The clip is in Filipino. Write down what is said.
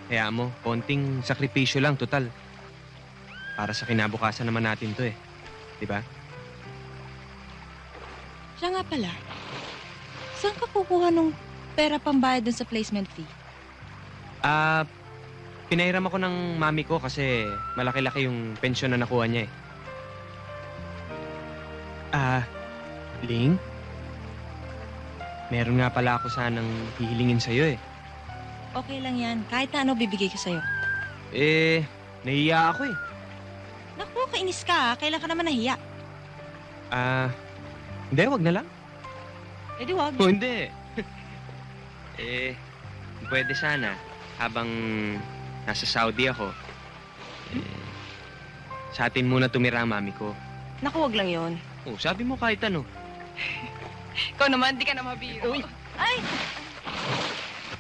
Kaya mo, konting sakripisyo lang, total. Para sa kinabukasan naman natin to eh. Diba? Siya nga pala, saan ka kukuha nung pera pambayad dun sa placement fee? Pinahiram ako ng mami ko kasi malaki-laki yung pensyon na nakuha niya eh. Ling? Meron nga pala ako sanang hihilingin sa'yo eh. Okay lang yan. Kahit na ano bibigay ko sa'yo. Nahiya ako eh. Naku, kainis ka. Kailan ka naman nahiya? Hindi, wag na lang. Eh di wag. Oh, hindi. Pwede sana. Habang nasa Saudi ako, sa atin muna tumira ang mami ko. Naku, wag lang yon. Oh, sabi mo kahit ano. Ikaw naman, di ka na mabiro. Uy! Ay!